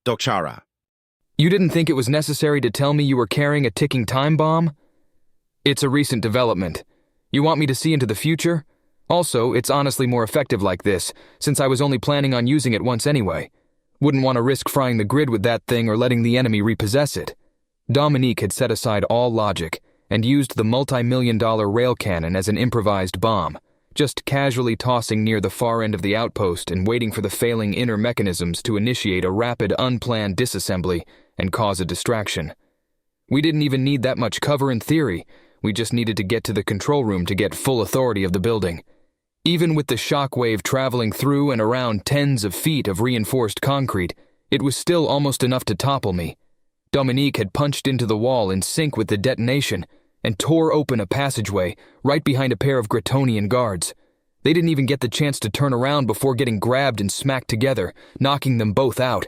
Dokchara. You didn't think it was necessary to tell me you were carrying a ticking time bomb? It's a recent development. You want me to see into the future? Also, it's honestly more effective like this, since I was only planning on using it once anyway. Wouldn't want to risk frying the grid with that thing or letting the enemy repossess it. Dominique had set aside all logic and used the multi-million-dollar rail cannon as an improvised bomb, just casually tossing near the far end of the outpost and waiting for the failing inner mechanisms to initiate a rapid, unplanned disassembly and cause a distraction. We didn't even need that much cover in theory. We just needed to get to the control room to get full authority of the building. Even with the shockwave traveling through and around tens of feet of reinforced concrete, it was still almost enough to topple me. Dominique had punched into the wall in sync with the detonation and tore open a passageway right behind a pair of Gretonian guards. They didn't even get the chance to turn around before getting grabbed and smacked together, knocking them both out.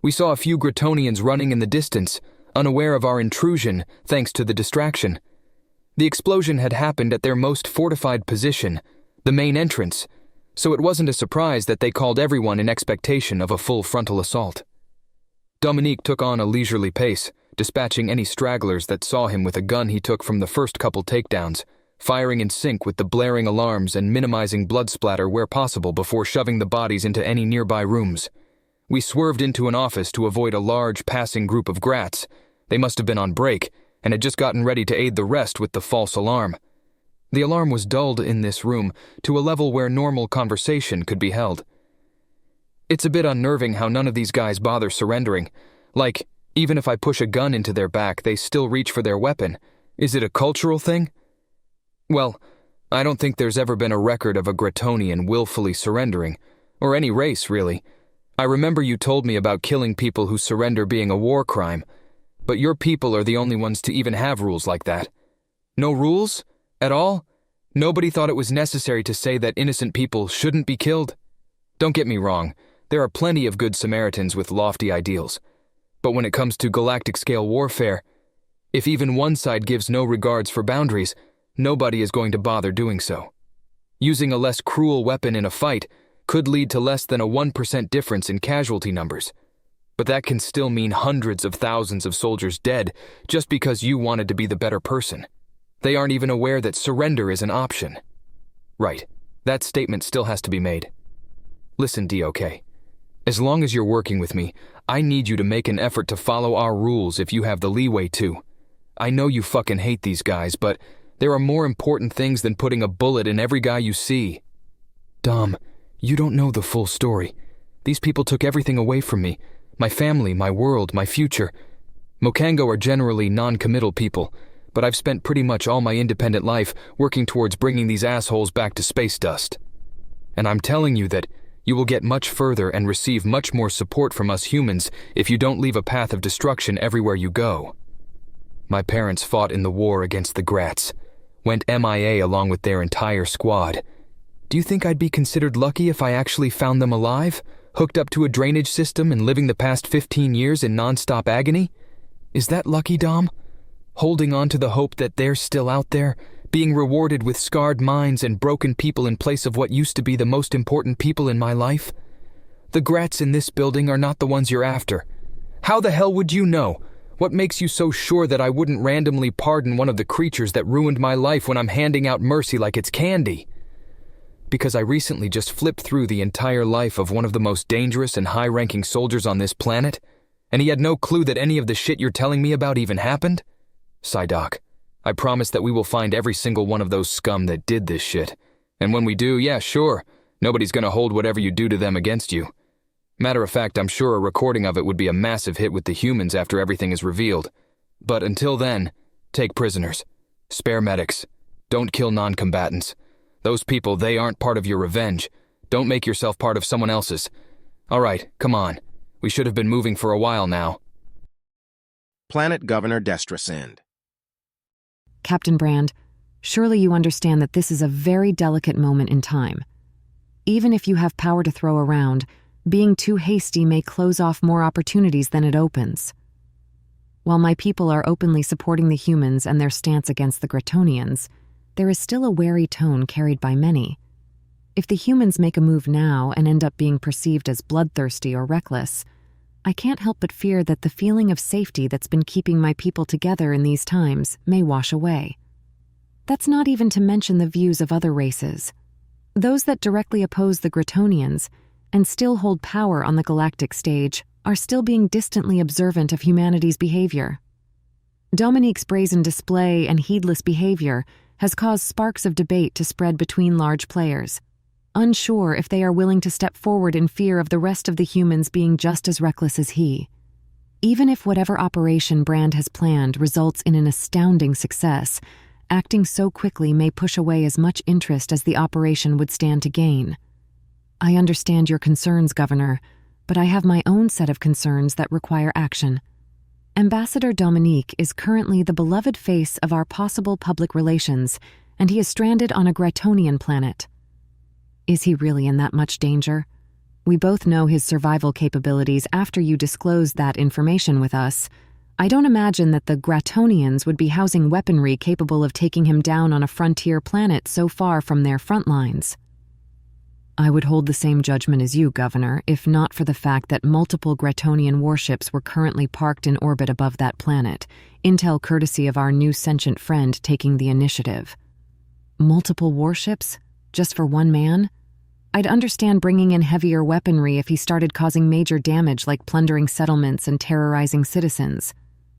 We saw a few Gretonians running in the distance, unaware of our intrusion thanks to the distraction. The explosion had happened at their most fortified position, the main entrance, so it wasn't a surprise that they called everyone in expectation of a full frontal assault. Dominique took on a leisurely pace, dispatching any stragglers that saw him with a gun he took from the first couple takedowns, firing in sync with the blaring alarms and minimizing blood splatter where possible before shoving the bodies into any nearby rooms. We swerved into an office to avoid a large passing group of grats. They must have been on break and had just gotten ready to aid the rest with the false alarm. The alarm was dulled in this room to a level where normal conversation could be held. It's a bit unnerving how none of these guys bother surrendering. Like, even if I push a gun into their back, they still reach for their weapon. Is it a cultural thing? Well, I don't think there's ever been a record of a Gretonian willfully surrendering, or any race, really. I remember you told me about killing people who surrender being a war crime, but your people are the only ones to even have rules like that. No rules? At all? Nobody thought it was necessary to say that innocent people shouldn't be killed? Don't get me wrong, there are plenty of good Samaritans with lofty ideals. But when it comes to galactic-scale warfare, if even one side gives no regards for boundaries, nobody is going to bother doing so. Using a less cruel weapon in a fight could lead to less than a 1% difference in casualty numbers. But that can still mean hundreds of thousands of soldiers dead just because you wanted to be the better person. They aren't even aware that surrender is an option. Right, that statement still has to be made. Listen, DOK. As long as you're working with me, I need you to make an effort to follow our rules if you have the leeway to. I know you fucking hate these guys, but there are more important things than putting a bullet in every guy you see. Dom, you don't know the full story. These people took everything away from me. My family, my world, my future. Mokango are generally non-committal people, but I've spent pretty much all my independent life working towards bringing these assholes back to space dust. And I'm telling you that you will get much further and receive much more support from us humans if you don't leave a path of destruction everywhere you go. My parents fought in the war against the Grats, went MIA along with their entire squad. Do you think I'd be considered lucky if I actually found them alive, hooked up to a drainage system and living the past 15 years in non-stop agony? Is that lucky, Dom? Holding on to the hope that they're still out there, being rewarded with scarred minds and broken people in place of what used to be the most important people in my life? The Grats in this building are not the ones you're after. How the hell would you know? What makes you so sure that I wouldn't randomly pardon one of the creatures that ruined my life when I'm handing out mercy like it's candy? Because I recently just flipped through the entire life of one of the most dangerous and high-ranking soldiers on this planet, and he had no clue that any of the shit you're telling me about even happened? Psydoc, I promise that we will find every single one of those scum that did this shit. And when we do, yeah, sure, nobody's gonna hold whatever you do to them against you. Matter of fact, I'm sure a recording of it would be a massive hit with the humans after everything is revealed. But until then, take prisoners. Spare medics. Don't kill non-combatants. Those people, they aren't part of your revenge. Don't make yourself part of someone else's. All right, come on. We should have been moving for a while now. Planet Governor Destrasend. Captain Brand, surely you understand that this is a very delicate moment in time. Even if you have power to throw around, being too hasty may close off more opportunities than it opens. While my people are openly supporting the humans and their stance against the Gretonians, there is still a wary tone carried by many. If the humans make a move now and end up being perceived as bloodthirsty or reckless, I can't help but fear that the feeling of safety that's been keeping my people together in these times may wash away. That's not even to mention the views of other races. Those that directly oppose the Gratonians and still hold power on the galactic stage are still being distantly observant of humanity's behavior. Dominique's brazen display and heedless behavior has caused sparks of debate to spread between large players, unsure if they are willing to step forward in fear of the rest of the humans being just as reckless as he. Even if whatever operation Brand has planned results in an astounding success, acting so quickly may push away as much interest as the operation would stand to gain. I understand your concerns, Governor, but I have my own set of concerns that require action. Ambassador Dominique is currently the beloved face of our possible public relations, and he is stranded on a Gratonian planet. Is he really in that much danger? We both know his survival capabilities after you disclosed that information with us. I don't imagine that the Gratonians would be housing weaponry capable of taking him down on a frontier planet so far from their front lines. I would hold the same judgment as you, Governor, if not for the fact that multiple Gratonian warships were currently parked in orbit above that planet, intel courtesy of our new sentient friend taking the initiative. Multiple warships? Just for one man? I'd understand bringing in heavier weaponry if he started causing major damage like plundering settlements and terrorizing citizens.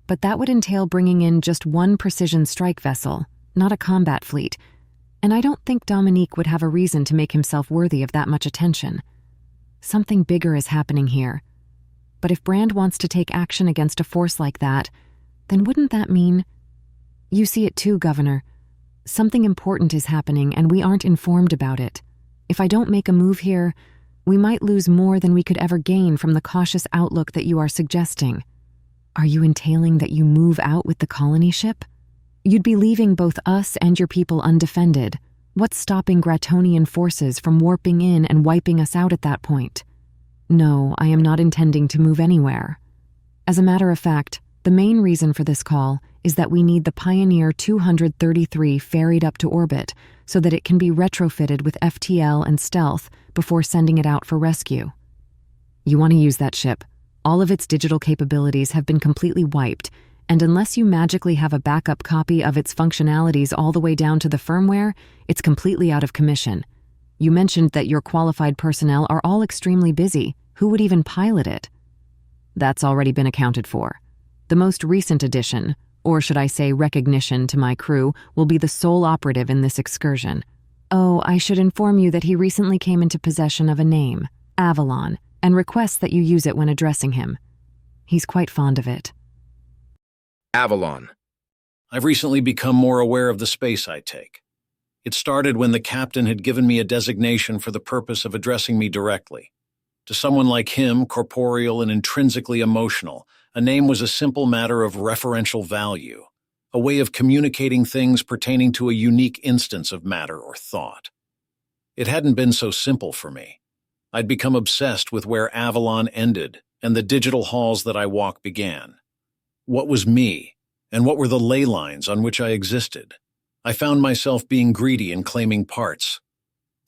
But that would entail bringing in just one precision strike vessel, not a combat fleet, and I don't think Dominique would have a reason to make himself worthy of that much attention. Something bigger is happening here. But if Brand wants to take action against a force like that, then wouldn't that mean... You see it too, Governor. Something important is happening and we aren't informed about it. If I don't make a move here, we might lose more than we could ever gain from the cautious outlook that you are suggesting. Are you entailing that you move out with the colony ship? You'd be leaving both us and your people undefended. What's stopping Gratonian forces from warping in and wiping us out at that point? No, I am not intending to move anywhere. As a matter of fact, the main reason for this call is that we need the Pioneer 233 ferried up to orbit so that it can be retrofitted with FTL and stealth before sending it out for rescue. You want to use that ship. All of its digital capabilities have been completely wiped, and unless you magically have a backup copy of its functionalities all the way down to the firmware, it's completely out of commission. You mentioned that your qualified personnel are all extremely busy. Who would even pilot it? That's already been accounted for. The most recent addition, or should I say recognition, to my crew will be the sole operative in this excursion. Oh, I should inform you that he recently came into possession of a name, Avalon, and requests that you use it when addressing him. He's quite fond of it. Avalon. I've recently become more aware of the space I take. It started when the captain had given me a designation for the purpose of addressing me directly. To someone like him, corporeal and intrinsically emotional, a name was a simple matter of referential value, a way of communicating things pertaining to a unique instance of matter or thought. It hadn't been so simple for me. I'd become obsessed with where Avalon ended and the digital halls that I walk began. What was me, and what were the ley lines on which I existed? I found myself being greedy and claiming parts.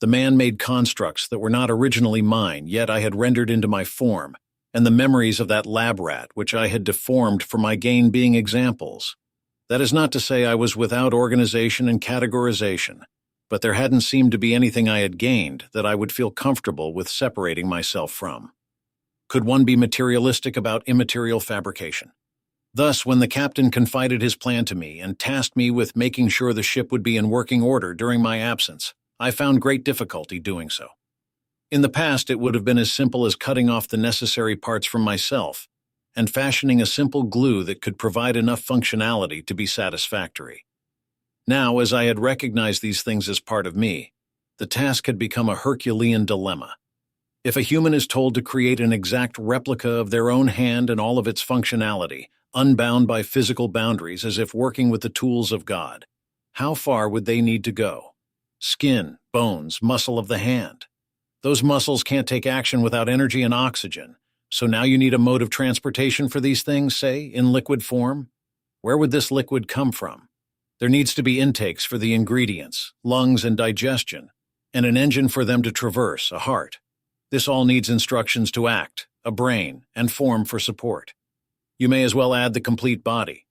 The man-made constructs that were not originally mine, yet I had rendered into my form, and the memories of that lab rat which I had deformed for my gain being examples. That is not to say I was without organization and categorization, but there hadn't seemed to be anything I had gained that I would feel comfortable with separating myself from. Could one be materialistic about immaterial fabrication? Thus, when the captain confided his plan to me and tasked me with making sure the ship would be in working order during my absence, I found great difficulty doing so. In the past, it would have been as simple as cutting off the necessary parts from myself and fashioning a simple glue that could provide enough functionality to be satisfactory. Now, as I had recognized these things as part of me, the task had become a Herculean dilemma. If a human is told to create an exact replica of their own hand and all of its functionality, unbound by physical boundaries as if working with the tools of God, how far would they need to go? Skin, bones, muscle of the hand. Those muscles can't take action without energy and oxygen, so now you need a mode of transportation for these things, say, in liquid form? Where would this liquid come from? There needs to be intakes for the ingredients, lungs and digestion, and an engine for them to traverse, a heart. This all needs instructions to act, a brain, and form for support. You may as well add the complete body.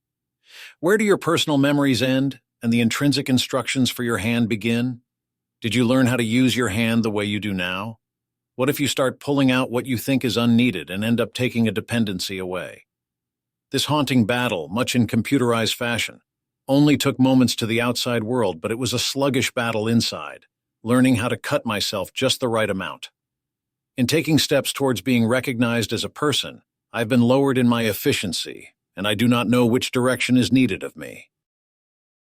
Where do your personal memories end and the intrinsic instructions for your hand begin? Did you learn how to use your hand the way you do now? What if you start pulling out what you think is unneeded and end up taking a dependency away? This haunting battle, much in computerized fashion, only took moments to the outside world, but it was a sluggish battle inside, learning how to cut myself just the right amount. In taking steps towards being recognized as a person, I've been lowered in my efficiency, and I do not know which direction is needed of me.